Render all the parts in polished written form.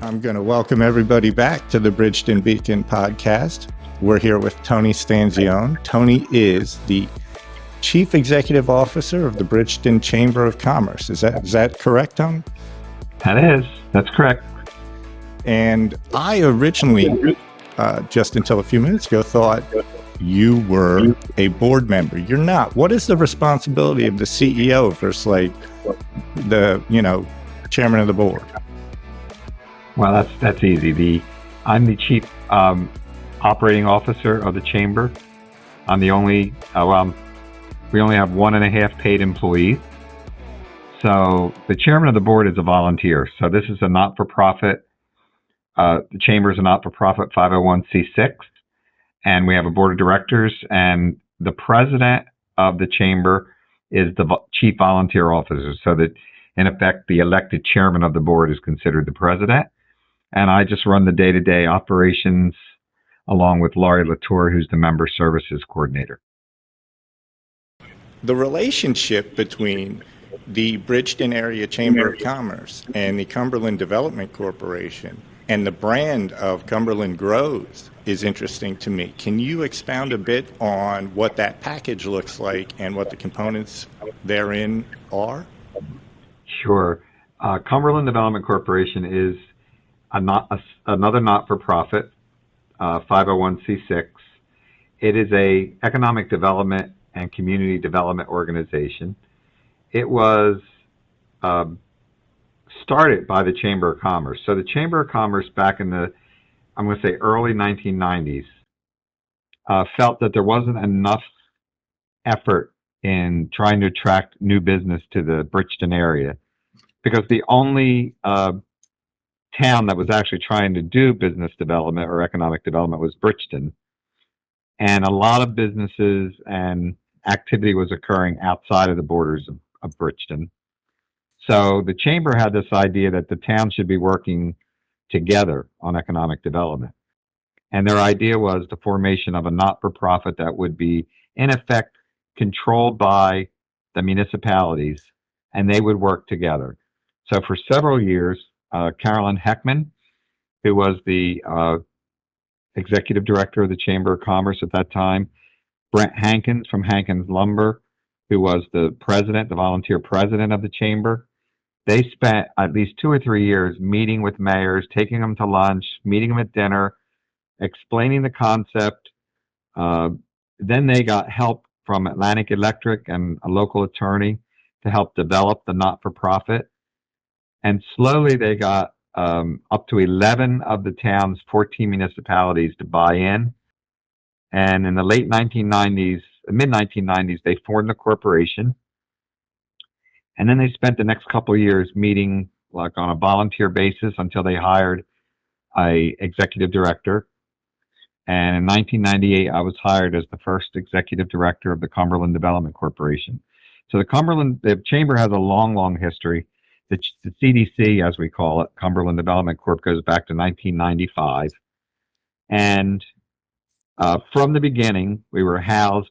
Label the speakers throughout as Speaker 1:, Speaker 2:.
Speaker 1: I'm going to welcome everybody back to the Bridgeton Beacon podcast. We're here with Tony Stanzione. Tony is the Chief Executive Officer of the Bridgeton Chamber of Commerce. Is that correct, Tony?
Speaker 2: That's correct.
Speaker 1: And I originally, just until a few minutes ago, thought you were a board member. You're not. What is the responsibility of the CEO versus like the, chairman of the board?
Speaker 2: Well, that's easy. I'm the chief operating officer of the chamber. I'm the only. We only have 1.5 paid employees. So the chairman of the board is a volunteer. So this is a not-for-profit. The chamber is a not-for-profit 501c6, and we have a board of directors. And the president of the chamber is the chief volunteer officer. So that, in effect, the elected chairman of the board is considered the president. And I just run the day-to-day operations along with Laurie Latour, who's the member services coordinator.
Speaker 1: The relationship between the Bridgeton Area Chamber of Commerce and the Cumberland Development Corporation and the brand of Cumberland Grows is interesting to me. Can you expound a bit on what that package looks like and what the components therein are?
Speaker 2: Sure. Cumberland Development Corporation is another not-for-profit, 501c6. It is a economic development and community development organization. It was started by the Chamber of Commerce. So the Chamber of Commerce back in the, I'm going to say early 1990s, felt that there wasn't enough effort in trying to attract new business to the Bridgeton area, because the only town that was actually trying to do business development or economic development was Bridgeton. And a lot of businesses and activity was occurring outside of the borders of Bridgeton. So the chamber had this idea that the town should be working together on economic development. And their idea was the formation of a not-for-profit that would be, in effect, controlled by the municipalities, and they would work together. So for several years, Carolyn Heckman, who was the executive director of the Chamber of Commerce at that time, Brent Hankins from Hankins Lumber, who was the president, the volunteer president of the chamber. They spent at least 2 or 3 years meeting with mayors, taking them to lunch, meeting them at dinner, explaining the concept. Then they got help from Atlantic Electric and a local attorney to help develop the not-for-profit. And slowly they got up to 11 of the town's 14 municipalities to buy in. And in the late 1990s, mid-1990s, they formed the corporation. And then they spent the next couple of years meeting like on a volunteer basis until they hired an executive director. And in 1998, I was hired as the first executive director of the Cumberland Development Corporation. So the chamber has a long, long history. The CDC, as we call it, Cumberland Development Corp, goes back to 1995. And from the beginning, we were housed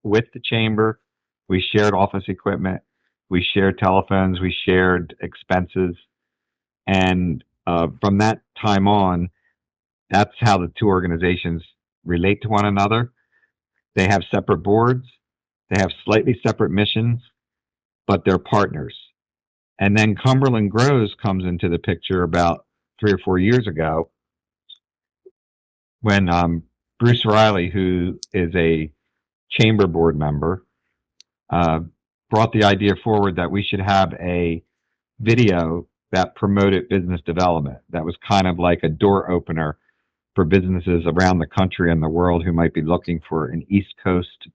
Speaker 2: with the chamber. We shared office equipment. We shared telephones. We shared expenses. And from that time on, that's how the two organizations relate to one another. They have separate boards. They have slightly separate missions, but they're partners. And then Cumberland Grows comes into the picture about 3 or 4 years ago when Bruce Riley, who is a chamber board member, brought the idea forward that we should have a video that promoted business development. That was kind of like a door opener for businesses around the country and the world who might be looking for an East Coast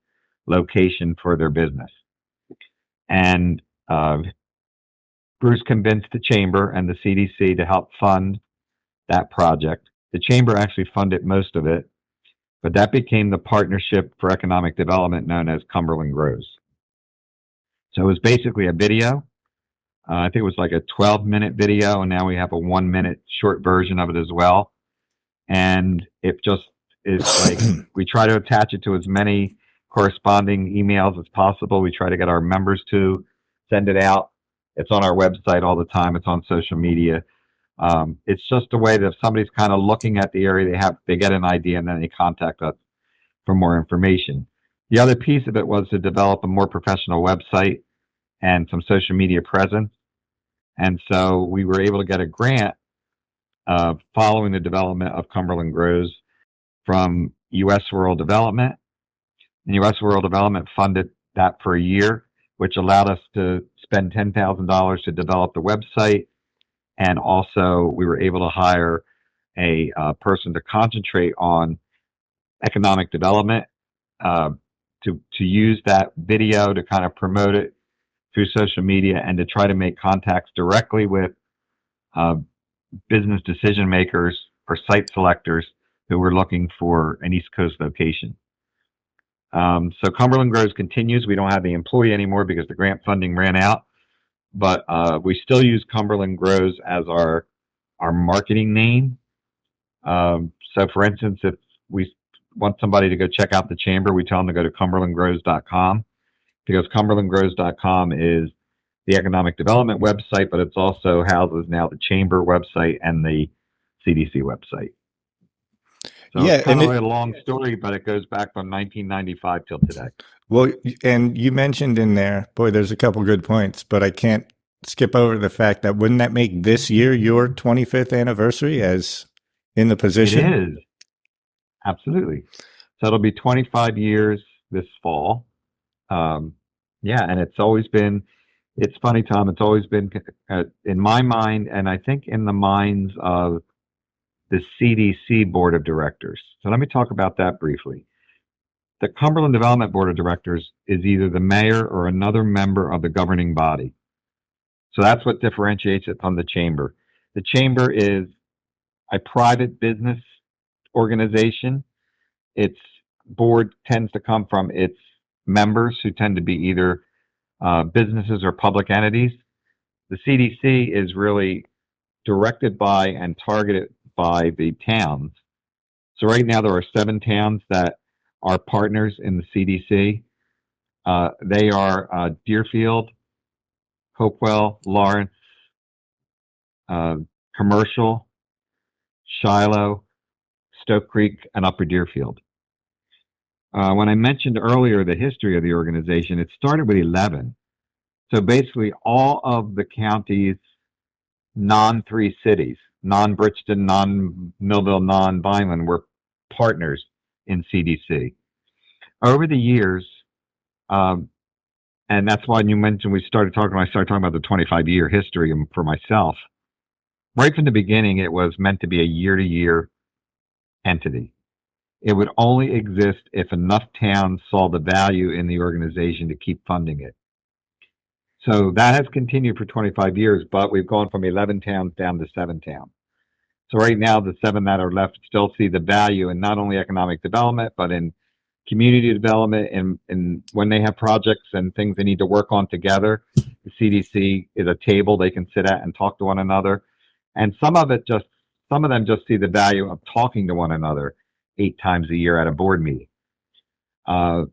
Speaker 2: location for their business. And Bruce convinced the chamber and the CDC to help fund that project. The chamber actually funded most of it, but that became the Partnership for Economic Development known as Cumberland Grows. So it was basically a video. I think it was like a 12-minute video, and now we have a 1-minute short version of it as well. And it just is like we try to attach it to as many corresponding emails as possible. We try to get our members to send it out. It's on our website all the time. It's on social media. It's just a way that if somebody's kind of looking at the area, they get an idea, and then they contact us for more information. The other piece of it was to develop a more professional website and some social media presence. And so we were able to get a grant following the development of Cumberland Grows from U.S. Rural Development. And U.S. Rural Development funded that for a year, which allowed us to spend $10,000 to develop the website. And also, we were able to hire a person to concentrate on economic development, to use that video to kind of promote it through social media and to try to make contacts directly with business decision makers or site selectors who were looking for an East Coast location. So Cumberland Grows continues. We don't have the employee anymore because the grant funding ran out, but we still use Cumberland Grows as our marketing name. So for instance, if we want somebody to go check out the chamber, we tell them to go to cumberlandgrows.com, because cumberlandgrows.com is the economic development website, but it's also houses now the chamber website and the CDC website. So
Speaker 1: Yeah,
Speaker 2: it's kind
Speaker 1: and
Speaker 2: of a long story, but it goes back from 1995 till today.
Speaker 1: well, and you mentioned in there, boy, there's a couple good points, but I can't skip over the fact that wouldn't that make this year your 25th anniversary as in the position?
Speaker 2: It is. Absolutely. So it'll be 25 years this fall. Yeah, and it's always been, it's funny, Tom, it's always been in my mind, and I think in the minds of the CDC Board of Directors. So let me talk about that briefly. The Cumberland Development Board of Directors is either the mayor or another member of the governing body. So that's what differentiates it from the chamber. The chamber is a private business organization. Its board tends to come from its members, who tend to be either businesses or public entities. The CDC is really directed by and targeted by the towns. So right now there are 7 towns that are partners in the CDC. They are Deerfield, Hopewell, Lawrence, Commercial, Shiloh, Stoke Creek, and Upper Deerfield. When I mentioned earlier the history of the organization, it started with 11. So basically all of the counties, non-3 cities, non-Bridgeton, non-Millville, non-Vineland, were partners in CDC. Over the years, and that's why you mentioned I started talking about the 25-year history for myself. Right from the beginning, it was meant to be a year-to-year entity. It would only exist if enough towns saw the value in the organization to keep funding it. So that has continued for 25 years, but we've gone from 11 towns down to 7 towns. So right now, the 7 that are left still see the value in not only economic development, but in community development, and when they have projects and things they need to work on together, the CDC is a table they can sit at and talk to one another. And some of them just see the value of talking to one another 8 times a year at a board meeting,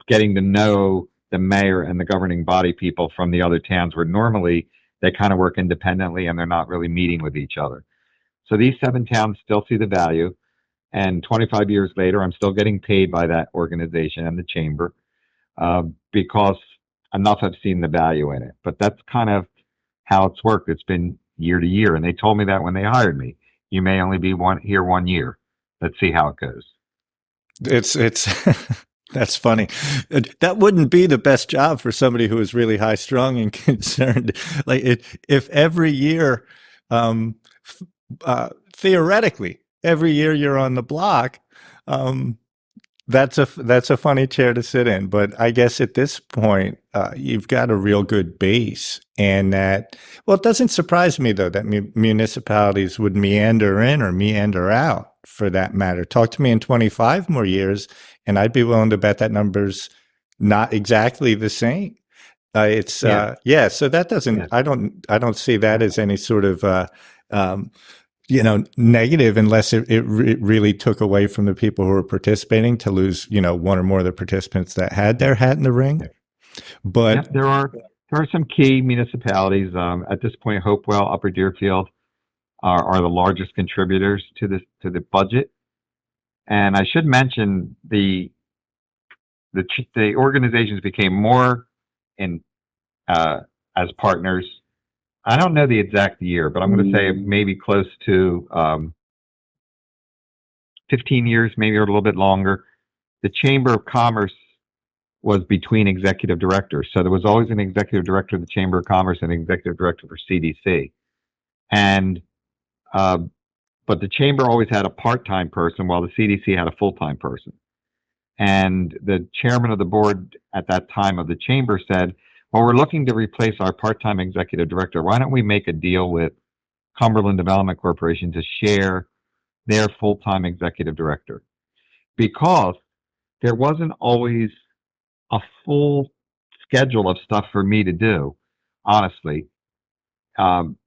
Speaker 2: getting to know the mayor and the governing body people from the other towns, where normally they kind of work independently and they're not really meeting with each other. So these 7 towns still see the value. And 25 years later, I'm still getting paid by that organization and the chamber, because enough have seen the value in it. But that's kind of how it's worked. It's been year to year. And they told me that when they hired me. You may only be here 1 year. Let's see how it goes.
Speaker 1: It's that's funny. That wouldn't be the best job for somebody who is really high strung and concerned. Like if every year, theoretically, every year you're on the block, that's a funny chair to sit in. But I guess at this point, you've got a real good base, and that, well, it doesn't surprise me though that municipalities would meander in or meander out, for that matter. Talk to me in 25 more years, and I'd be willing to bet that number's not exactly the same. Yeah. So that doesn't.
Speaker 2: Yeah.
Speaker 1: I don't see that as any sort of negative, unless it really took away from the people who were participating, to lose, one or more of the participants that had their hat in the ring. But
Speaker 2: there are some key municipalities at this point: Hopewell, Upper Deerfield, are the largest contributors to the budget. And I should mention the organizations became more in as partners. I don't know the exact year, but I'm going to say maybe close to 15 years, maybe a little bit longer. The Chamber of Commerce was between executive directors. So there was always an executive director of the Chamber of Commerce and an executive director for CDC. And, but the Chamber always had a part-time person while the CDC had a full-time person. And the chairman of the board at that time of the Chamber said, well, we're looking to replace our part-time executive director. Why don't we make a deal with Cumberland Development Corporation to share their full-time executive director? Because there wasn't always a full schedule of stuff for me to do, honestly,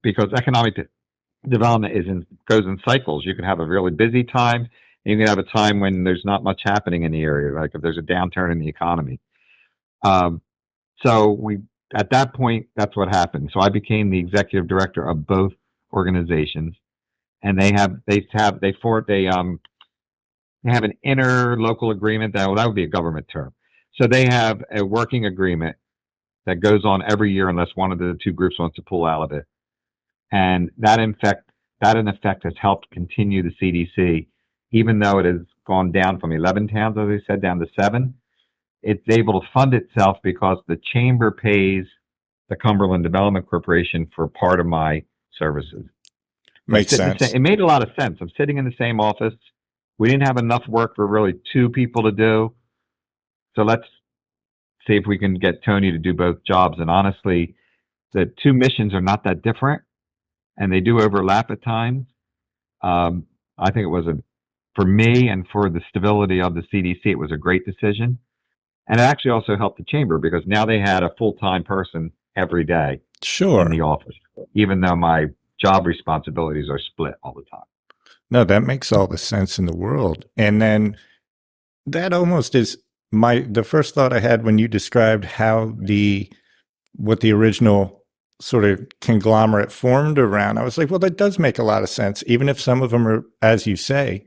Speaker 2: because economic development goes in cycles. You can have a really busy time, and you can have a time when there's not much happening in the area, like if there's a downturn in the economy. So at that point, that's what happened. So I became the executive director of both organizations, and they have an interlocal agreement that would be a government term. So they have a working agreement that goes on every year unless one of the two groups wants to pull out of it. And that in effect has helped continue the CDC, even though it has gone down from 11 towns, as I said, down to 7. It's able to fund itself because the Chamber pays the Cumberland Development Corporation for part of my services.
Speaker 1: Makes sense.
Speaker 2: It made a lot of sense. I'm sitting in the same office. We didn't have enough work for really 2 people to do. So let's see if we can get Tony to do both jobs. And honestly, the 2 missions are not that different, and they do overlap at times. I think it was for me and for the stability of the CDC, it was a great decision. And it actually also helped the Chamber because now they had a full-time person every day in the office, even though my job responsibilities are split all the time.
Speaker 1: No, that makes all the sense in the world. And then that almost is the first thought I had when you described how what the original sort of conglomerate formed around. I was like, well, that does make a lot of sense. Even if some of them are, as you say,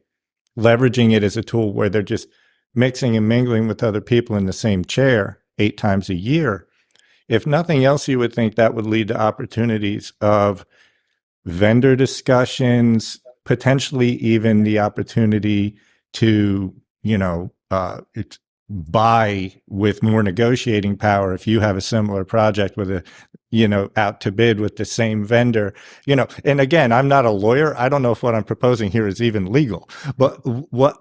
Speaker 1: leveraging it as a tool where they're just mixing and mingling with other people in the same chair 8 times a year. If nothing else, you would think that would lead to opportunities of vendor discussions, potentially even the opportunity to, buy with more negotiating power if you have a similar project with out to bid with the same vendor, and again, I'm not a lawyer. I don't know if what I'm proposing here is even legal, but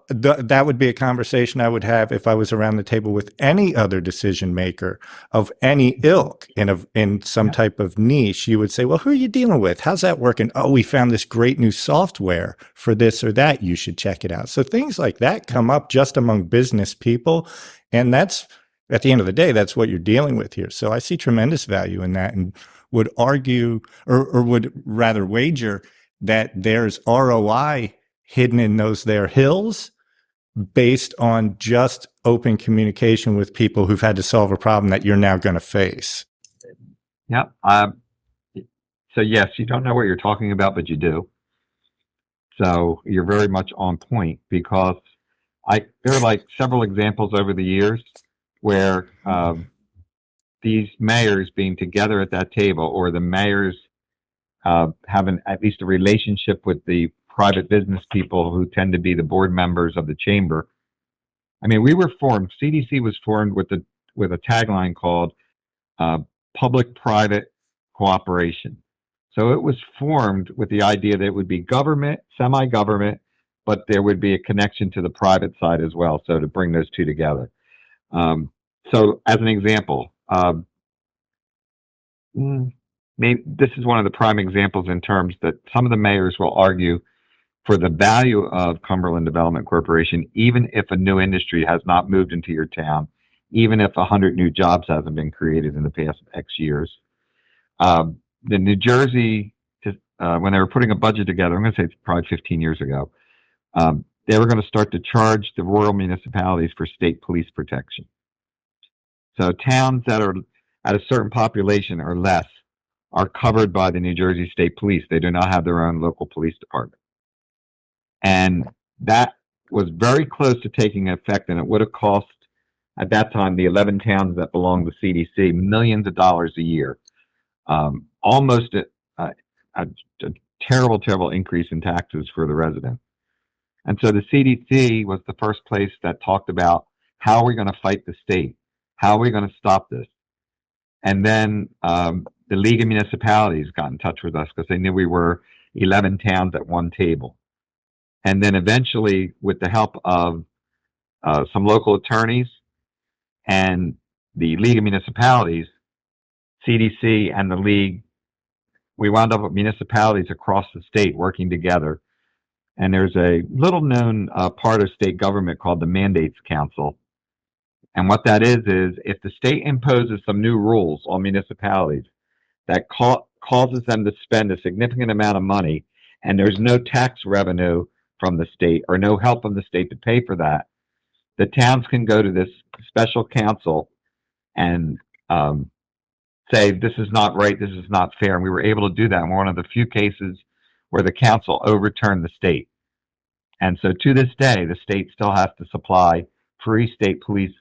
Speaker 1: that would be a conversation I would have if I was around the table with any other decision maker of any ilk in some type of niche. You would say, well, who are you dealing with? How's that working? Oh, we found this great new software for this or that. You should check it out. So things like that come up just among business people. And that's, at the end of the day, that's what you're dealing with here. So I see tremendous value in that, and would argue, or would rather wager, that there's ROI hidden in those there hills based on just open communication with people who've had to solve a problem that you're now going to face.
Speaker 2: Yeah. So yes, you don't know what you're talking about, but you do. So you're very much on point, because there are like several examples over the years where these mayors being together at that table, or the mayors having at least a relationship with the private business people who tend to be the board members of the chamber. I mean, CDC was formed with a tagline called public-private cooperation. So it was formed with the idea that it would be government, semi-government, but there would be a connection to the private side as well. So to bring those two together. So as an example, maybe this is one of the prime examples in terms that some of the mayors will argue for the value of Cumberland Development Corporation, even if a new industry has not moved into your town, even if 100 new jobs hasn't been created in the past X years. The New Jersey, when they were putting a budget together, I'm going to say it's probably 15 years ago, they were going to start to charge the rural municipalities for state police protection. So towns that are at a certain population or less are covered by the New Jersey State Police. They do not have their own local police department. And that was very close to taking effect, and it would have cost, at that time, the 11 towns that belonged to CDC millions of dollars a year. Almost a terrible, terrible increase in taxes for the residents. And so the CDC was the first place that talked about how are we going to fight the state? How are we going to stop this? And then the League of Municipalities got in touch with us because they knew we were 11 towns at one table. And then eventually, with the help of some local attorneys and the League of Municipalities, CDC and the League, we wound up with municipalities across the state working together. And there's a little known part of state government called the Mandates Council. And what that is if the state imposes some new rules on municipalities that causes them to spend a significant amount of money, and there's no tax revenue from the state or no help from the state to pay for that, the towns can go to this special council and say, this is not right, this is not fair. And we were able to do that in one of the few cases where the council overturned the state. And so to this day, the state still has to supply free state police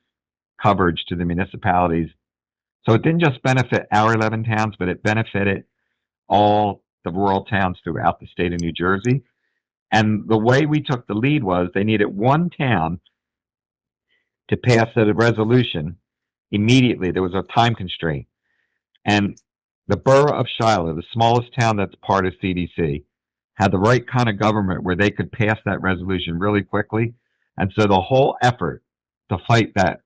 Speaker 2: coverage to the municipalities. So it didn't just benefit our 11 towns, but it benefited all the rural towns throughout the state of New Jersey. And the way we took the lead was they needed one town to pass a resolution immediately. There was a time constraint. And the borough of Shiloh, the smallest town that's part of CDC, had the right kind of government where they could pass that resolution really quickly. And so the whole effort to fight that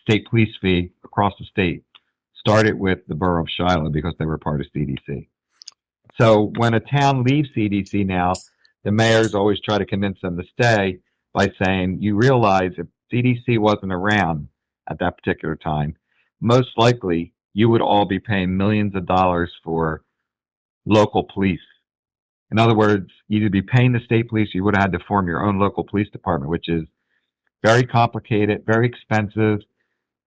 Speaker 2: state police fee across the state started with the borough of Shiloh because they were part of CDC. So when a town leaves CDC now, the mayors always try to convince them to stay by saying, you realize if CDC wasn't around at that particular time, most likely you would all be paying millions of dollars for local police. In other words, you'd be paying the state police, you would have had to form your own local police department, which is very complicated, very expensive,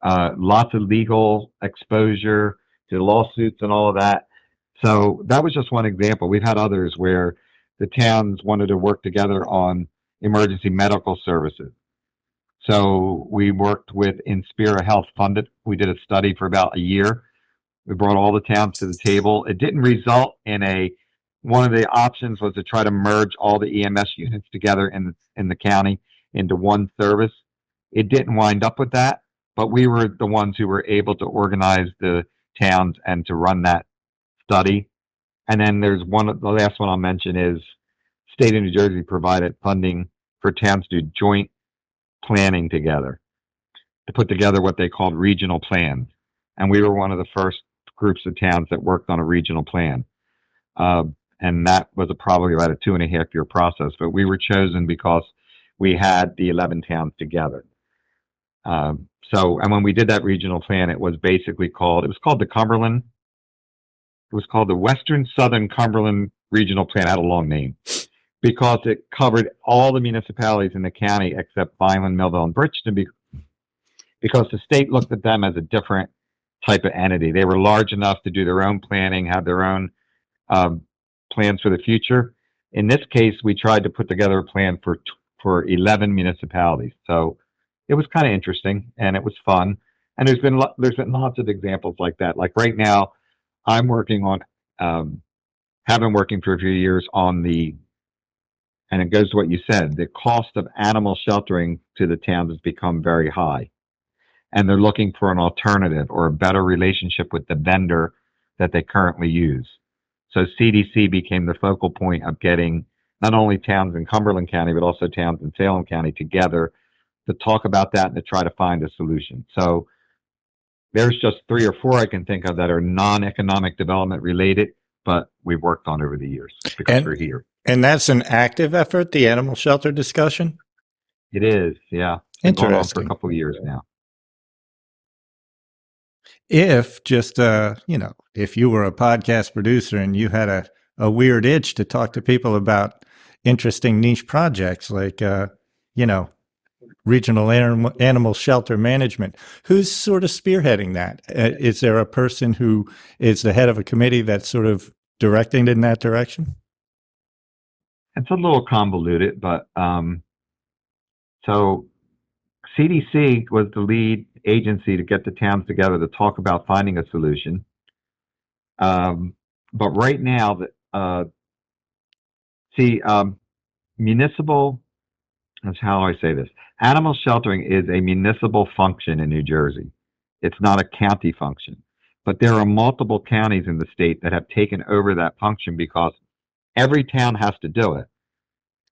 Speaker 2: lots of legal exposure to lawsuits and all of that. So that was just one example. We've had others where the towns wanted to work together on emergency medical services. So we worked with Inspira Health Funded. We did a study for about a year. We brought all the towns to the table. It didn't result in one of the options was to try to merge all the EMS units together in the county into one service. It didn't wind up with that, but we were the ones who were able to organize the towns and to run that study. And then there's the last one I'll mention is state of New Jersey provided funding for towns to do joint planning together, to put together what they called regional plans. And we were one of the first groups of towns that worked on a regional plan. And that was probably about a 2.5-year process, but we were chosen because we had the 11 towns together. And when we did that regional plan, it was called the Cumberland. It was called the Western Southern Cumberland Regional Plan. It had a long name because it covered all the municipalities in the county except Vineland, Millville, and Bridgeton because the state looked at them as a different type of entity. They were large enough to do their own planning, have their own plans for the future. In this case, we tried to put together a plan for 11 municipalities. So it was kind of interesting and it was fun. And there's been lots of examples like that. Like right now, I'm working on, have been working for a few years on and it goes to what you said, the cost of animal sheltering to the towns has become very high. And they're looking for an alternative or a better relationship with the vendor that they currently use. So CDC became the focal point of getting not only towns in Cumberland County, but also towns in Salem County together to talk about that and to try to find a solution. So there's just 3 or 4 I can think of that are non-economic development related, but we've worked on over the years because we're here.
Speaker 1: And that's an active effort, the animal shelter discussion?
Speaker 2: It is, yeah. It's been going on for a couple of years now.
Speaker 1: If if you were a podcast producer and you had a weird itch to talk to people about interesting niche projects like, regional animal shelter management. Who's sort of spearheading that? Is there a person who is the head of a committee that's sort of directing in that direction?
Speaker 2: It's a little convoluted, but so CDC was the lead agency to get the towns together to talk about finding a solution. But right now, municipal, that's how I say this. Animal sheltering is a municipal function in New Jersey. It's not a county function. But there are multiple counties in the state that have taken over that function because every town has to do it.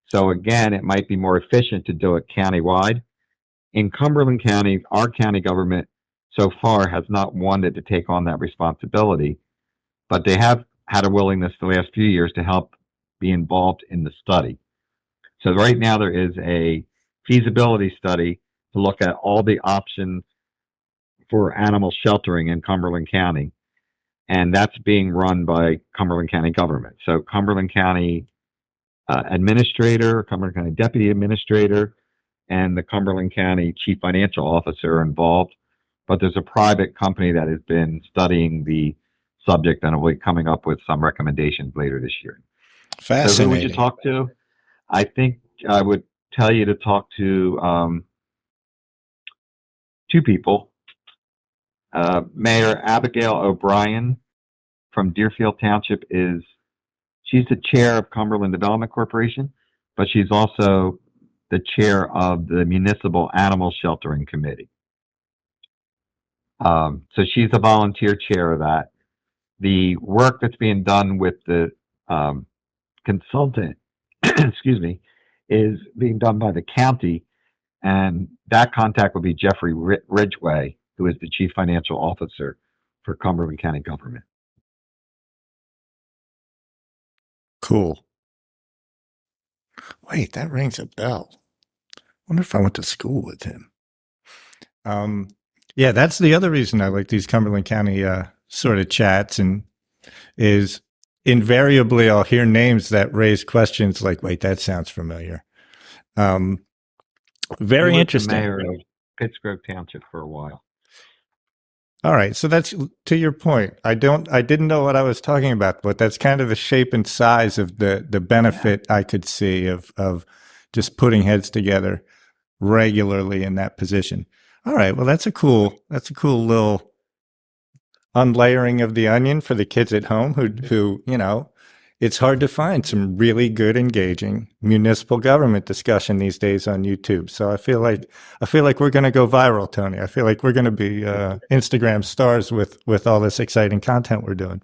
Speaker 2: So again, it might be more efficient to do it countywide. In Cumberland County, our county government so far has not wanted to take on that responsibility, but they have had a willingness the last few years to help be involved in the study. So right now there is a feasibility study to look at all the options for animal sheltering in Cumberland County, and that's being run by Cumberland County government. So Cumberland County administrator, Cumberland County deputy administrator, and the Cumberland County chief financial officer are involved. But there's a private company that has been studying the subject and will be coming up with some recommendations later this year.
Speaker 1: Fascinating.
Speaker 2: So who would you talk to? I think I would tell you to talk to two people. Mayor Abigail O'Brien from Deerfield Township she's the chair of Cumberland Development Corporation, but she's also the chair of the Municipal Animal Sheltering Committee. So she's a volunteer chair of that. The work that's being done with the consultant, excuse me, is being done by the county, and that contact will be Jeffrey Ridgway, who is the chief financial officer for Cumberland County government.
Speaker 1: Cool. Wait, that rings a bell. Wonder if I went to school with him. Yeah, that's the other reason I like these Cumberland County sort of chats, and is invariably I'll hear names that raise questions like, wait, that sounds familiar. Very interesting.
Speaker 2: Mayor of Pittsgrove Township for a while.
Speaker 1: All right, so that's to your point. I didn't know what I was talking about, but that's kind of the shape and size of the benefit I could see of just putting heads together regularly in that position. All right, well that's a cool little unlayering of the onion for the kids at home who it's hard to find some really good, engaging municipal government discussion these days on YouTube. So I feel like we're going to go viral, Tony. I feel like we're going to be Instagram stars with all this exciting content we're doing.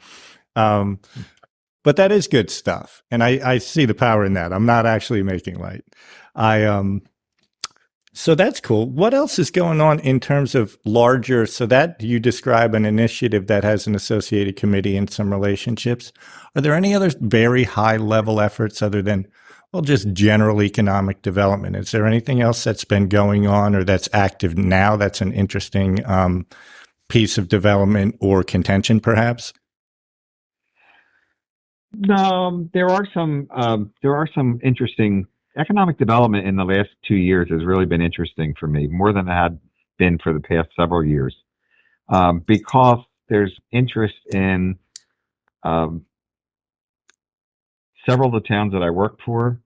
Speaker 1: But that is good stuff, and I see the power in that. I'm not actually making light. So that's cool. What else is going on in terms of larger? So that you describe an initiative that has an associated committee and some relationships. Are there any other very high level efforts other than, well, just general economic development? Is there anything else that's been going on or that's active now that's an interesting piece of development or contention, perhaps?
Speaker 2: No, there are some interesting economic development in the last 2 years has really been interesting for me, more than it had been for the past several years, because there's interest in several of the towns that I work for.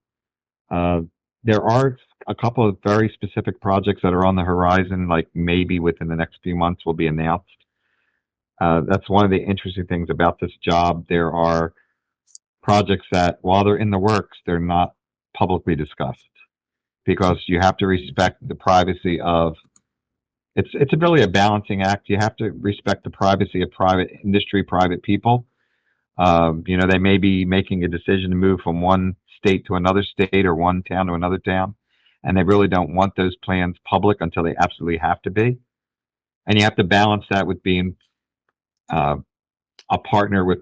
Speaker 2: There are a couple of very specific projects that are on the horizon, like maybe within the next few months will be announced. That's one of the interesting things about this job. There are projects that, while they're in the works, they're not publicly discussed because you have to respect the privacy of it's really a balancing act. You have to respect the privacy of private industry, private people. They may be making a decision to move from one state to another state or one town to another town, and they really don't want those plans public until they absolutely have to be. And you have to balance that with being a partner with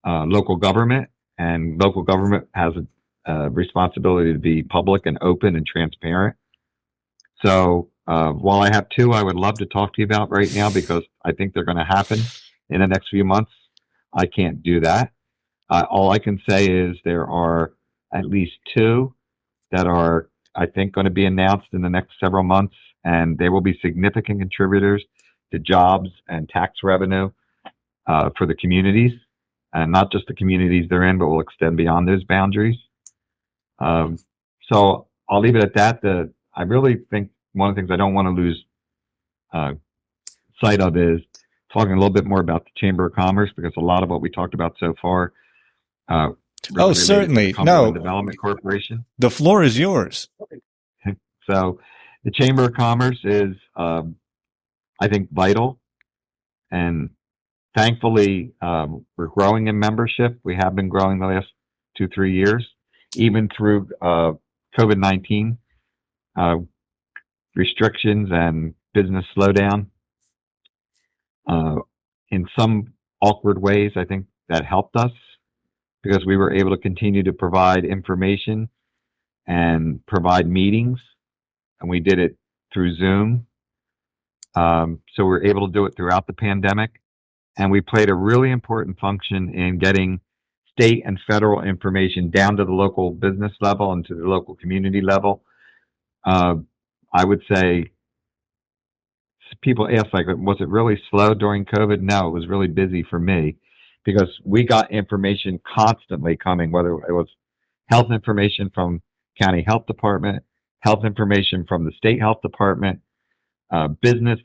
Speaker 2: local government, and local government has a responsibility to be public and open and transparent. So while I have two I would love to talk to you about right now because I think they're going to happen in the next few months, I can't do that. All I can say is there are at least two that are I think, going to be announced in the next several months, and they will be significant contributors to jobs and tax revenue for the communities, and not just the communities they're in, but will extend beyond those boundaries. So I'll leave it at that. I really think one of the things I don't want to lose uh, sight of is talking a little bit more about the Chamber of Commerce, because a lot of what we talked about so far really
Speaker 1: Oh,
Speaker 2: related to the
Speaker 1: certainly.
Speaker 2: Cumberland
Speaker 1: No,
Speaker 2: Development Corporation.
Speaker 1: the floor is yours.
Speaker 2: So the Chamber of Commerce is, I think, vital, and thankfully we're growing in membership. We have been growing the last 2-3 years, even through COVID-19 restrictions and business slowdown. In some awkward ways, I think that helped us, because we were able to continue to provide information and provide meetings, and we did it through Zoom. So we were able to do it throughout the pandemic, and we played a really important function in getting state and federal information down to the local business level and to the local community level. I would say, people ask, like, was it really slow during COVID? No, it was really busy for me, because we got information constantly coming, whether it was health information from county health department, health information from the state health department, business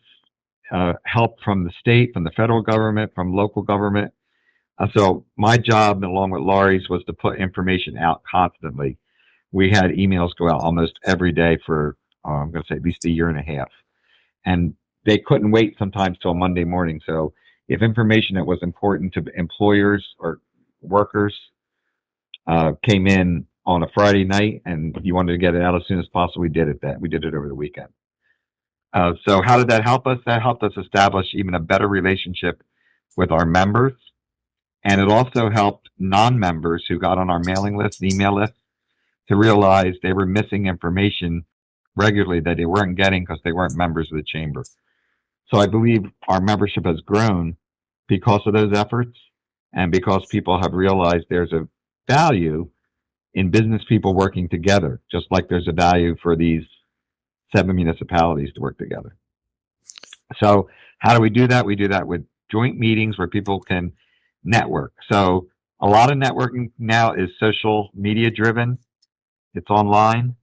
Speaker 2: help from the state, from the federal government, from local government. So my job, along with Laurie's, was to put information out constantly. We had emails go out almost every day for, I'm going to say, at least a year and a half. And they couldn't wait sometimes till Monday morning. So if information that was important to employers or workers came in on a Friday night and you wanted to get it out as soon as possible, we did it over the weekend. So how did that help us? That helped us establish even a better relationship with our members. And it also helped non-members who got on our mailing list, email list, to realize they were missing information regularly that they weren't getting because they weren't members of the chamber. So I believe our membership has grown because of those efforts, and because people have realized there's a value in business people working together, just like there's a value for these 7 municipalities to work together. So how do we do that? We do that with joint meetings where people can network. So a lot of networking now is social media driven. It's online,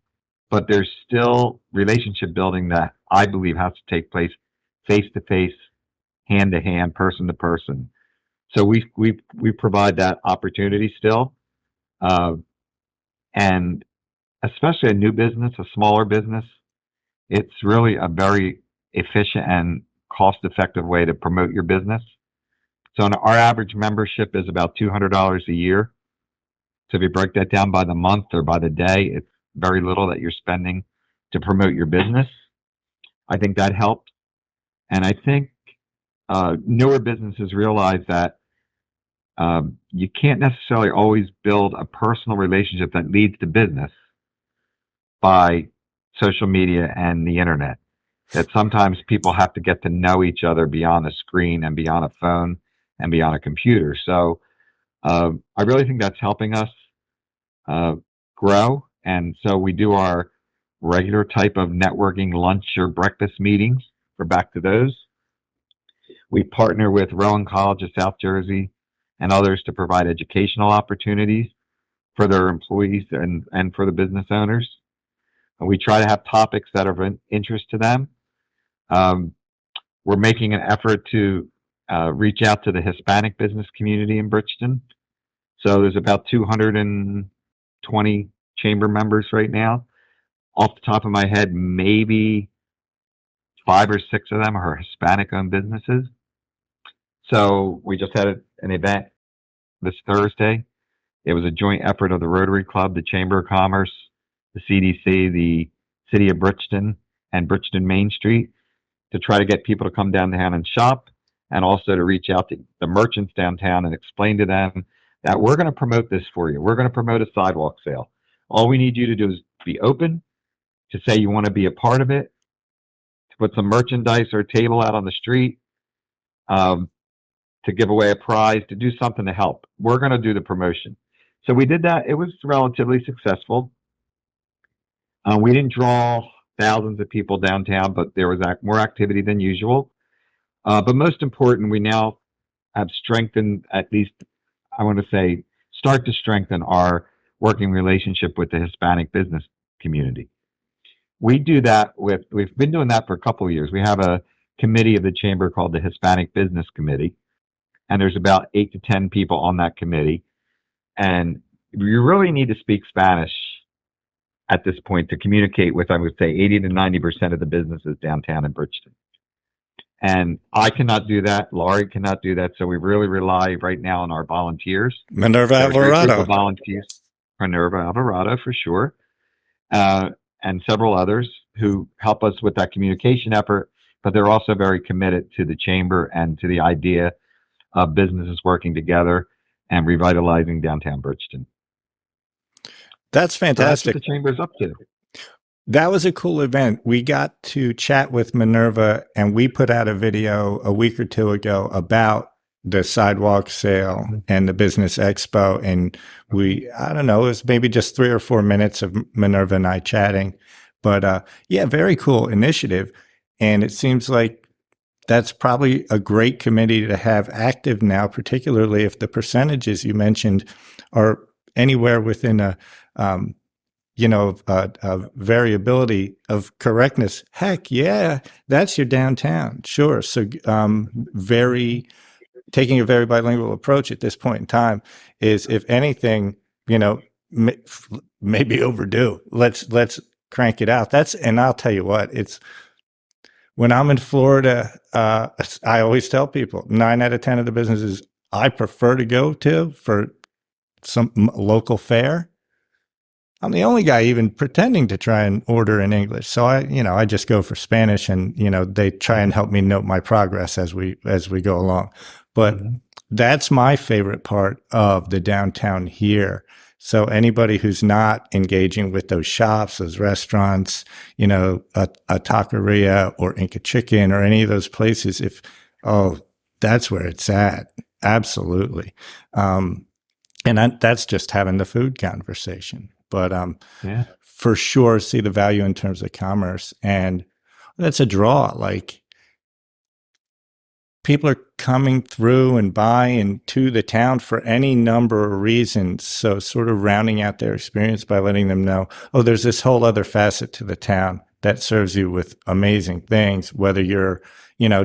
Speaker 2: but there's still relationship building that I believe has to take place face to face, hand to hand, person to person. So we provide that opportunity still, and especially a new business, a smaller business, it's really a very efficient and cost effective way to promote your business. So our average membership is about $200 a year. So if you break that down by the month or by the day, it's very little that you're spending to promote your business. I think that helped. And I think newer businesses realize that you can't necessarily always build a personal relationship that leads to business by social media and the internet. That sometimes people have to get to know each other beyond a screen and beyond a phone and beyond a computer. So I really think that's helping us grow. And so we do our regular type of networking lunch or breakfast meetings. We're back to those. We partner with Rowan College of South Jersey and others to provide educational opportunities for their employees and for the business owners. And we try to have topics that are of interest to them. We're making an effort to reach out to the Hispanic business community in Bridgeton. So there's about 220 chamber members right now. Off the top of my head, maybe 5 or 6 of them are Hispanic-owned businesses. So we just had an event this Thursday. It was a joint effort of the Rotary Club, the Chamber of Commerce, the CDC, the City of Bridgeton, and Bridgeton Main Street, to try to get people to come downtown and shop, and also to reach out to the merchants downtown and explain to them that we're going to promote this for you. We're going to promote a sidewalk sale. All we need you to do is be open, to say you want to be a part of it, to put some merchandise or a table out on the street, to give away a prize, to do something to help. We're going to do the promotion. So we did that. It was relatively successful. We didn't draw thousands of people downtown, but there was more activity than usual. But most important, we now have strengthened, at least I want to say, start to strengthen our working relationship with the Hispanic business community. We do that we've been doing that for a couple of years. We have a committee of the chamber called the Hispanic Business Committee, and there's about 8 to 10 people on that committee. And you really need to speak Spanish at this point to communicate with, I would say, 80 to 90% of the businesses downtown in Bridgeton. And I cannot do that. Laurie cannot do that. So we really rely right now on our volunteers.
Speaker 1: Minerva
Speaker 2: There's a group
Speaker 1: Alvarado.
Speaker 2: of volunteers, Minerva Alvarado for sure, and several others who help us with that communication effort. But they're also very committed to the chamber and to the idea of businesses working together and revitalizing downtown Bridgeton.
Speaker 1: That's
Speaker 2: So that's
Speaker 1: fantastic.
Speaker 2: what the chamber is up to.
Speaker 1: That was a cool event. We got to chat with Minerva, and we put out a video a week or two ago about the sidewalk sale and the business expo. And I don't know, it was maybe just 3 or 4 minutes of Minerva and I chatting. But yeah, very cool initiative. And it seems like that's probably a great committee to have active now, particularly if the percentages you mentioned are anywhere within a variability of correctness. Heck yeah, that's your downtown. Sure. So, taking a very bilingual approach at this point in time is, if anything, maybe overdue. Let's crank it out. And I'll tell you what, when I'm in Florida, I always tell people 9 out of 10 of the businesses I prefer to go to for some local fare, I'm the only guy even pretending to try and order in English. So I just go for Spanish, and, they try and help me note my progress as we go along. But that's my favorite part of the downtown here. So anybody who's not engaging with those shops, those restaurants, a taqueria or Inca Chicken or any of those places, that's where it's at. Absolutely. And that's just having the food conversation. But for sure, see the value in terms of commerce. And that's a draw. Like, people are coming through and by and to the town for any number of reasons. So sort of rounding out their experience by letting them know, there's this whole other facet to the town that serves you with amazing things, whether you're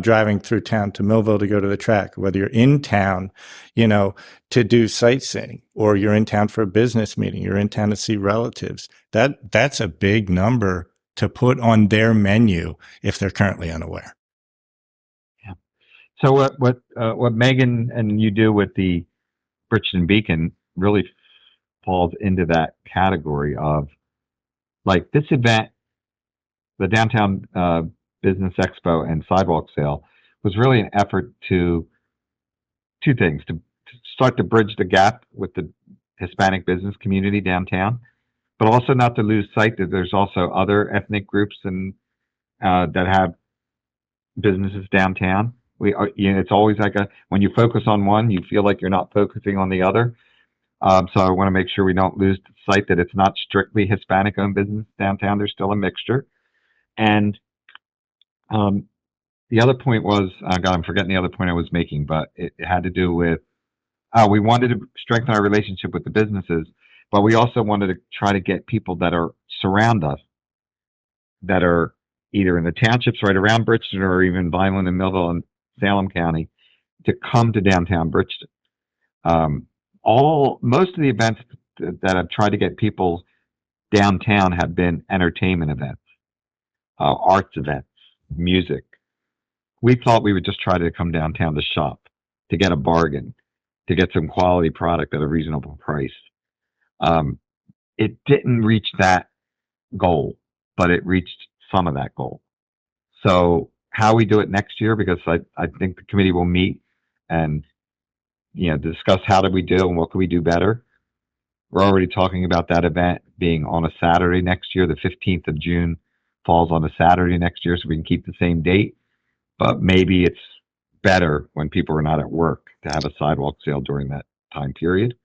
Speaker 1: driving through town to Millville to go to the track, whether you're in town, to do sightseeing, or you're in town for a business meeting, you're in town to see relatives. That's a big number to put on their menu if they're currently unaware.
Speaker 2: Yeah. So what Megan and you do with the Bridgeton Beacon really falls into that category of, like, this event, the Downtown Business Expo and Sidewalk Sale, was really an effort to two things: to start to bridge the gap with the Hispanic business community downtown, but also not to lose sight that there's also other ethnic groups and that have businesses downtown. It's always like when you focus on one, you feel like you're not focusing on the other. So I want to make sure we don't lose sight that it's not strictly Hispanic-owned business downtown. There's still a mixture. And the other point was, I'm forgetting the other point I was making, but it had to do with, we wanted to strengthen our relationship with the businesses, but we also wanted to try to get people that surround us, that are either in the townships right around Bridgeton or even Vineland and Millville and Salem County, to come to downtown Bridgeton. Most of the events that I've tried to get people downtown have been entertainment events, arts events, music. We thought we would just try to come downtown to shop, to get a bargain, to get some quality product at a reasonable price. It didn't reach that goal, but it reached some of that goal. So how we do it next year, because I think the committee will meet and discuss how did we do and what could we do better. We're already talking about that event being on a Saturday next year. The 15th of June falls on a Saturday next year, so we can keep the same date. But maybe it's better when people are not at work to have a sidewalk sale during that time period.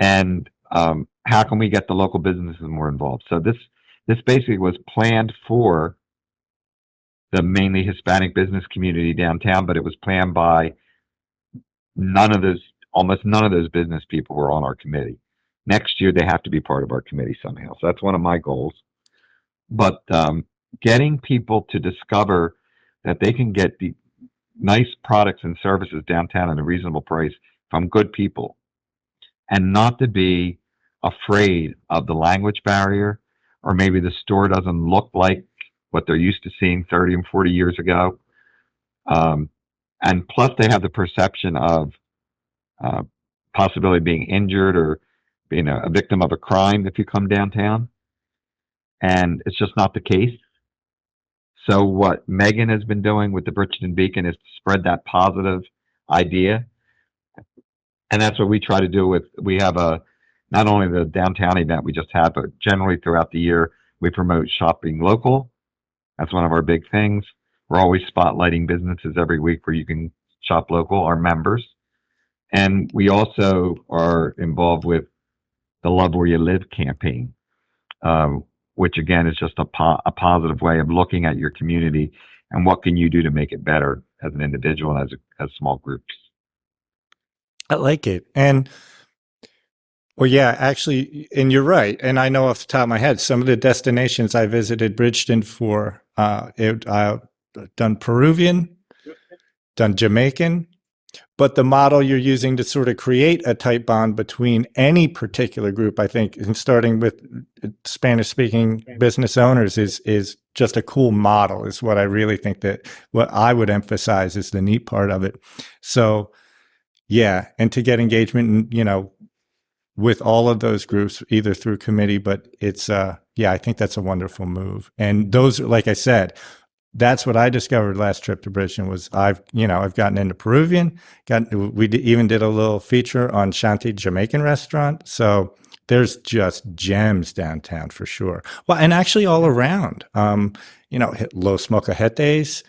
Speaker 2: And how can we get the local businesses more involved? So this This basically was planned for the mainly Hispanic business community downtown, but it was planned by almost none of those business people were on our committee. Next year, they have to be part of our committee somehow. So that's one of my goals. But getting people to discover that they can get the nice products and services downtown at a reasonable price from good people, and not to be afraid of the language barrier, or maybe the store doesn't look like what they're used to seeing 30 and 40 years ago. And plus, they have the perception of possibility of being injured or being a victim of a crime if you come downtown. And it's just not the case. So what Megan has been doing with the Bridgeton Beacon is to spread that positive idea. And that's what we try to do we have not only the downtown event we just had, but generally throughout the year, we promote shopping local. That's one of our big things. We're always spotlighting businesses every week where you can shop local, our members. And we also are involved with the Love Where You Live campaign, which again is just a positive way of looking at your community and what can you do to make it better as an individual and as small groups.
Speaker 1: I like it. And well, yeah, actually, and you're right. And I know off the top of my head, some of the destinations I visited Bridgeton for, I've done Peruvian, done Jamaican, but the model you're using to sort of create a tight bond between any particular group, I think, and starting with Spanish-speaking business owners is just a cool model, is what I really think that what I would emphasize is the neat part of it. So, yeah, and to get engagement, with all of those groups, either through committee, but it's, I think that's a wonderful move. And those, like I said, that's what I discovered last trip to Bridgeton was I've gotten into Peruvian, even did a little feature on Shanti Jamaican restaurant. So there's just gems downtown for sure. Well, and actually all around, Los Mocajetes,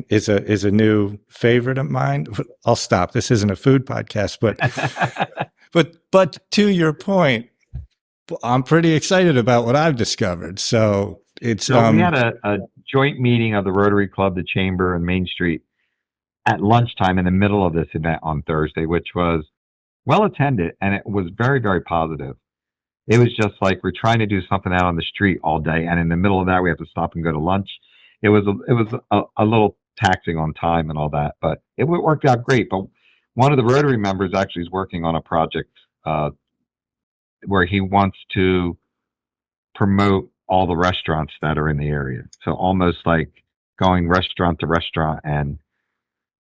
Speaker 1: is a new favorite of mine. I'll stop. This isn't a food podcast, but to your point, I'm pretty excited about what I've discovered. So it's
Speaker 2: we had a joint meeting of the Rotary Club, the Chamber, and Main Street at lunchtime in the middle of this event on Thursday, which was well attended, and it was very, very positive. It was just like we're trying to do something out on the street all day, and in the middle of that, we have to stop and go to lunch. It was a little taxing on time and all that, but it worked out great. But one of the Rotary members actually is working on a project where he wants to promote all the restaurants that are in the area. So almost like going restaurant to restaurant and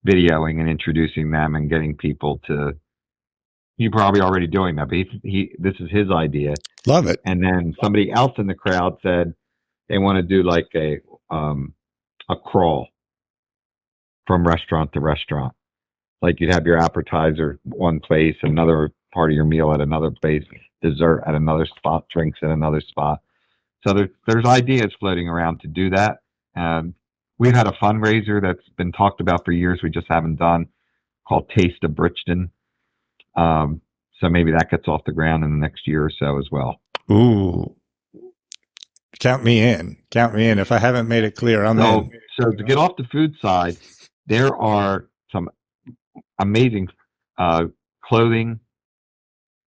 Speaker 2: videoing and introducing them and getting people to. You're probably already doing that, but this is his idea.
Speaker 1: Love it.
Speaker 2: And then somebody else in the crowd said they want to do like a crawl from restaurant to restaurant. Like you'd have your appetizer one place, another part of your meal at another place, dessert at another spot, drinks at another spot. So there's ideas floating around to do that. We've had a fundraiser that's been talked about for years. We just haven't done, called Taste of Bridgeton. So maybe that gets off the ground in the next year or so as well.
Speaker 1: Ooh, count me in. Count me in. If I haven't made it clear, I'm in.
Speaker 2: So to get off the food side, there are some amazing clothing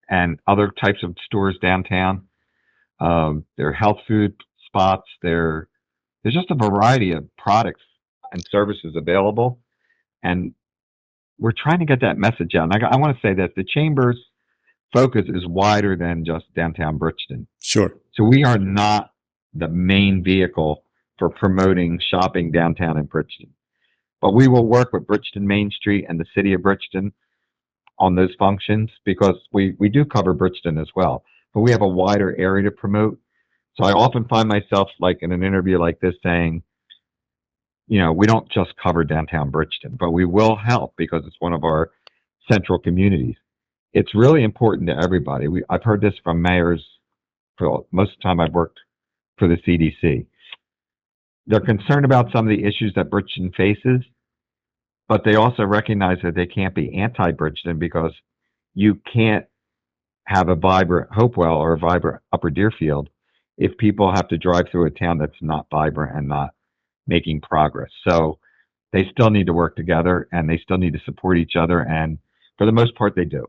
Speaker 2: and other types of stores downtown. There are health food spots. There's just a variety of products and services available. And we're trying to get that message out. And I want to say that the Chamber's focus is wider than just downtown Bridgeton.
Speaker 1: Sure.
Speaker 2: So we are not the main vehicle for promoting shopping downtown in Bridgeton. But we will work with Bridgeton Main Street and the city of Bridgeton on those functions because we do cover Bridgeton as well. But we have a wider area to promote. So I often find myself like in an interview like this saying, we don't just cover downtown Bridgeton, but we will help because it's one of our central communities. It's really important to everybody. I've heard this from mayors for most of the time I've worked for the CDC. They're concerned about some of the issues that Bridgeton faces, but they also recognize that they can't be anti-Bridgeton because you can't have a vibrant Hopewell or a vibrant Upper Deerfield if people have to drive through a town that's not vibrant and not making progress. So they still need to work together and they still need to support each other. And for the most part, they do.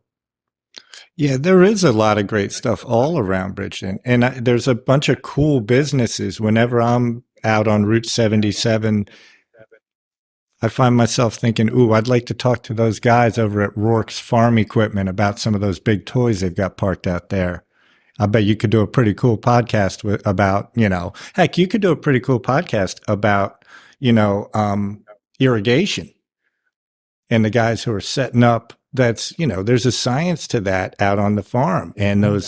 Speaker 1: Yeah, there is a lot of great stuff all around Bridgeton. And there's a bunch of cool businesses. Whenever I'm out on Route 77, I find myself thinking, ooh, I'd like to talk to those guys over at Rourke's Farm Equipment about some of those big toys they've got parked out there. I bet you could do a pretty cool podcast about, heck, you could do a pretty cool podcast about, irrigation and the guys who are setting up. That's, there's a science to that out on the farm and those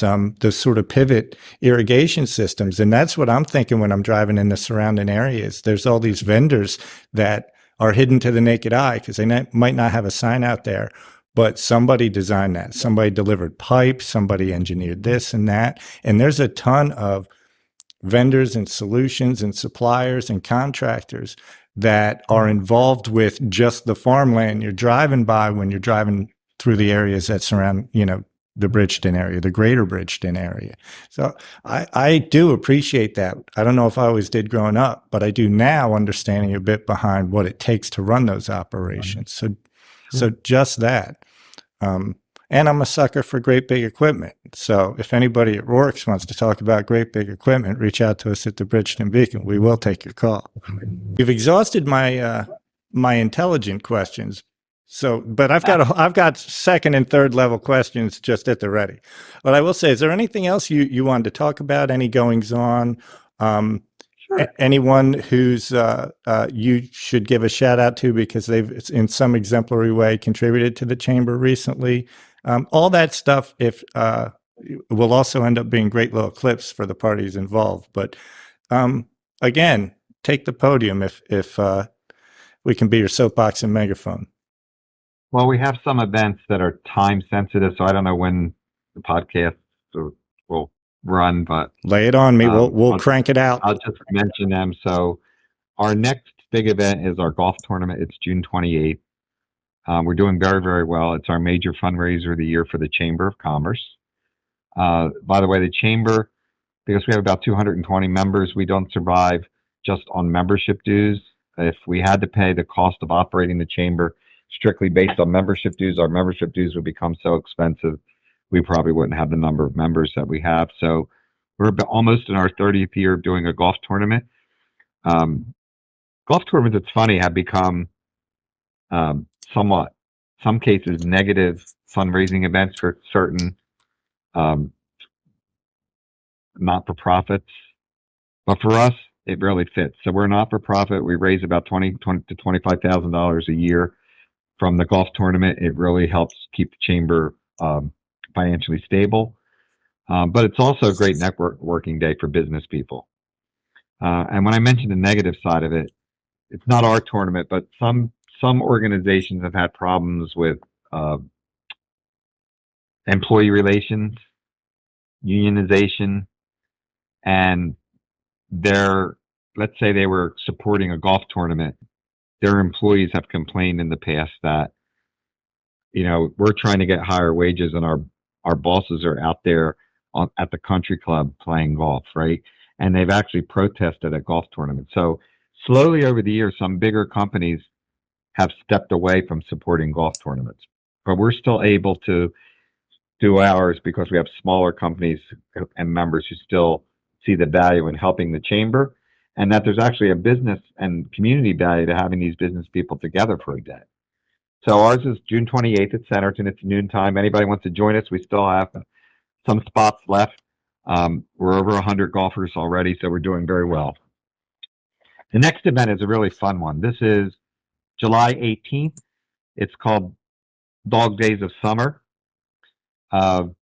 Speaker 1: sort of pivot irrigation systems. And that's what I'm thinking when I'm driving in the surrounding areas. There's all these vendors that are hidden to the naked eye because they might not have a sign out there, but somebody designed that. Somebody delivered pipes, somebody engineered this and that. And there's a ton of vendors and solutions and suppliers and contractors that are involved with just the farmland you're driving by when you're driving through the areas that surround, the Bridgeton area, the greater Bridgeton area. So I do appreciate that. I don't know if I always did growing up, but I do now, understanding a bit behind what it takes to run those operations. So just that. And I'm a sucker for great big equipment. So if anybody at Rourke's wants to talk about great big equipment, reach out to us at the Bridgeton Beacon. We will take your call. We've exhausted my my intelligent questions. So, but I've got second and third level questions just at the ready. What I will say, is there anything else you wanted to talk about? Any goings on?
Speaker 2: Sure.
Speaker 1: Anyone who's you should give a shout out to because they've in some exemplary way contributed to the chamber recently. All that stuff will also end up being great little clips for the parties involved. But again, take the podium if we can be your soapbox and megaphone.
Speaker 2: Well, we have some events that are time sensitive, so I don't know when the podcast will run, but
Speaker 1: lay it on me. We'll crank it out.
Speaker 2: I'll just mention them. So our next big event is our golf tournament. It's June 28th. We're doing very, very well. It's our major fundraiser of the year for the Chamber of Commerce. By the way, the Chamber, because we have about 220 members, we don't survive just on membership dues. If we had to pay the cost of operating the Chamber strictly based on membership dues, our membership dues would become so expensive, we probably wouldn't have the number of members that we have. So we're almost in our 30th year of doing a golf tournament. Golf tournaments, it's funny, have become somewhat, some cases, negative fundraising events for certain not-for-profits. But for us, it really fits. So we're a not-for-profit. We raise about $20,000 to $25,000 a year from the golf tournament. It really helps keep the chamber financially stable. But it's also a great networking day for business people. And when I mentioned the negative side of it, it's not our tournament, but some organizations have had problems with employee relations, unionization, and let's say they were supporting a golf tournament. Their employees have complained in the past that, we're trying to get higher wages and our bosses are out there at the country club playing golf, right? And they've actually protested at golf tournaments. So slowly over the years, some bigger companies have stepped away from supporting golf tournaments, but we're still able to do ours because we have smaller companies and members who still see the value in helping the chamber, and that there's actually a business and community value to having these business people together for a day. So ours is June 28th at Centerton. It's noontime. Anybody wants to join us, we still have some spots left. We're over 100 golfers already, so we're doing very well. The next event is a really fun one. This is July 18th. It's called Dog Days of Summer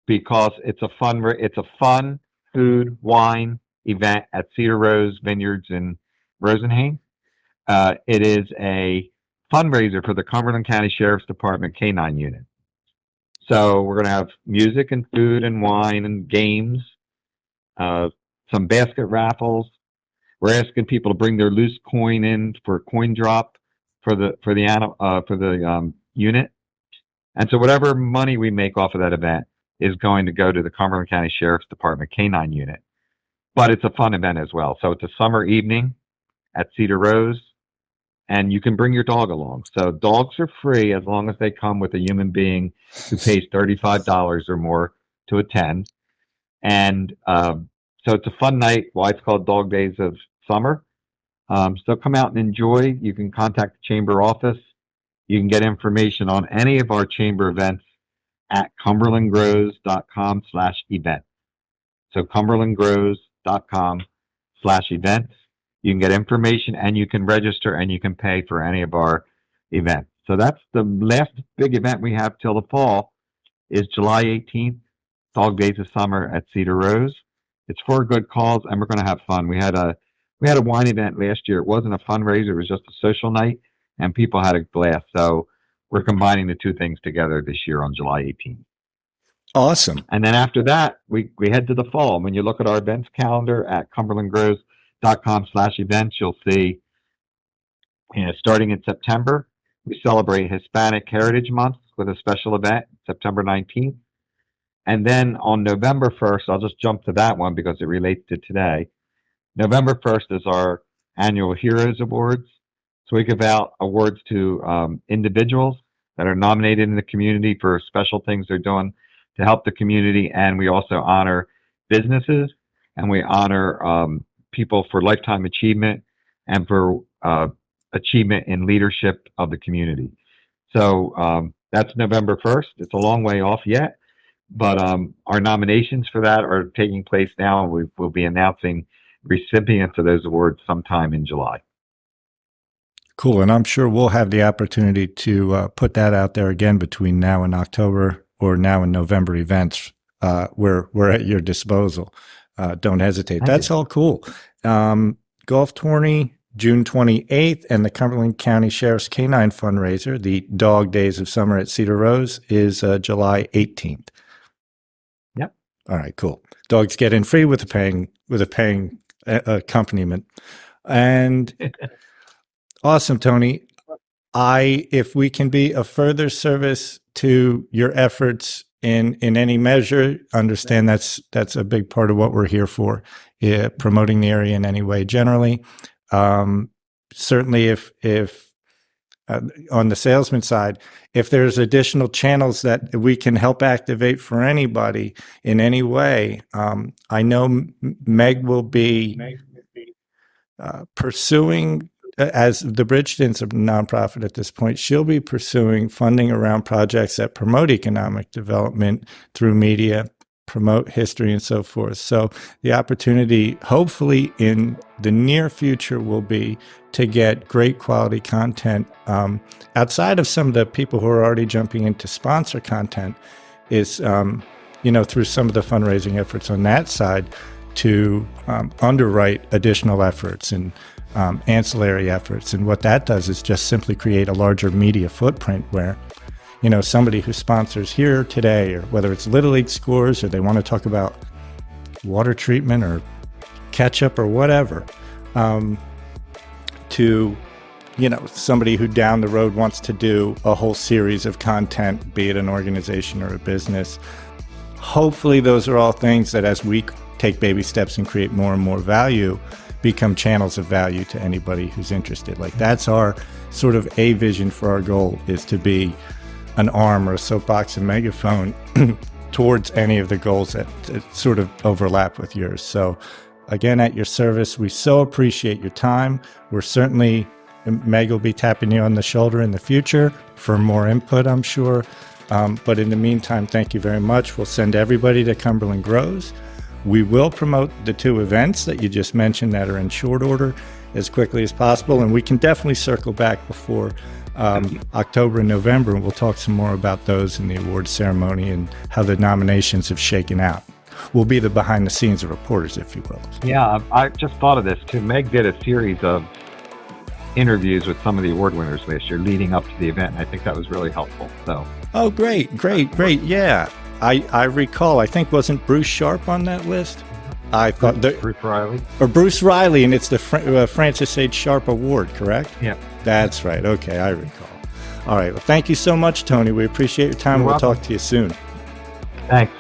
Speaker 2: because it's a fun food, wine event at Cedar Rose Vineyards in Rosenhain. It is a fundraiser for the Cumberland County Sheriff's Department K-9 unit. So we're going to have music and food and wine and games, some basket raffles. We're asking people to bring their loose coin in for a coin drop for the unit. And so whatever money we make off of that event is going to go to the Cumberland County Sheriff's Department K-9 unit. but it's a fun event as well. So it's a summer evening at Cedar Rose, and you can bring your dog along. So dogs are free as long as they come with a human being who pays $35 or more to attend. And so it's a fun night. Why it's called Dog Days of Summer. So come out and enjoy. You can contact the chamber office. You can get information on any of our chamber events at cumberlandgrows.com/event. So cumberlandgrows.com/events. You can get information and you can register and you can pay for any of our events. So that's the last big event we have till the fall is July 18th, Dog Days of Summer at Cedar Rose. It's for a good cause and we're going to have fun. We had a wine event last year. It wasn't a fundraiser. It was just a social night and people had a blast. So we're combining the two things together this year on July 18th.
Speaker 1: Awesome.
Speaker 2: And then after that, we head to the fall. When you look at our events calendar at cumberlandgrows.com/events, you'll see, starting in September, we celebrate Hispanic Heritage Month with a special event, September 19th. And then on November 1st, I'll just jump to that one because it relates to today. November 1st is our annual Heroes Awards. So we give out awards to individuals that are nominated in the community for special things they're doing to help the community. And we also honor businesses and we honor people for lifetime achievement and for achievement in leadership of the community. So that's November 1st. It's a long way off yet, but our nominations for that are taking place now, and we'll be announcing recipients of those awards sometime in July.
Speaker 1: Cool. And I'm sure we'll have the opportunity to put that out there again between now and October or now and November events. We're at your disposal. Don't hesitate. That's all cool. Golf tourney, June 28th, and the Cumberland County Sheriff's Canine Fundraiser, the Dog Days of Summer at Cedar Rose, is July 18th.
Speaker 2: Yep.
Speaker 1: All right, cool. Dogs get in free with a paying accompaniment. And awesome, Tony. If we can be of further service to your efforts in any measure, understand that's a big part of what we're here for, promoting the area in any way generally. Certainly if on the salesman side, if there's additional channels that we can help activate for anybody in any way, I know Meg will be pursuing, as the Bridgeton's a nonprofit at this point, she'll be pursuing funding around projects that promote economic development through media, promote history and so forth. So the opportunity, hopefully in the near future, will be to get great quality content outside of some of the people who are already jumping into sponsor content, is through some of the fundraising efforts on that side to underwrite additional efforts and ancillary efforts. And what that does is just simply create a larger media footprint where, somebody who sponsors here today, or whether it's Little League scores or they want to talk about water treatment or ketchup or whatever, to, somebody who down the road wants to do a whole series of content, be it an organization or a business. Hopefully those are all things that as we take baby steps and create more and more value, become channels of value to anybody who's interested. Like, that's our sort of a vision for our goal, is to be an arm or a soapbox and megaphone towards any of the goals that sort of overlap with yours. So again, at your service, we so appreciate your time. We're certainly, Meg will be tapping you on the shoulder in the future for more input, I'm sure. But in the meantime, thank you very much. We'll send everybody to Cumberland Grows. We will promote the two events that you just mentioned that are in short order as quickly as possible, and we can definitely circle back before October and November, and we'll talk some more about those in the awards ceremony and how the nominations have shaken out. We'll be the behind-the-scenes reporters, if you will.
Speaker 2: Yeah, I just thought of this, too. Meg did a series of interviews with some of the award winners last year leading up to the event, and I think that was really helpful. So. Oh,
Speaker 1: great. Yeah. I recall, I think, wasn't Bruce Sharp on that list? I thought
Speaker 2: Bruce Riley.
Speaker 1: Or Bruce Riley, and it's the Francis H. Sharp Award, correct?
Speaker 2: Yeah.
Speaker 1: That's right. Okay, I recall. All right. Well, thank you so much, Tony. We appreciate your time. We'll talk to you soon.
Speaker 2: Thanks.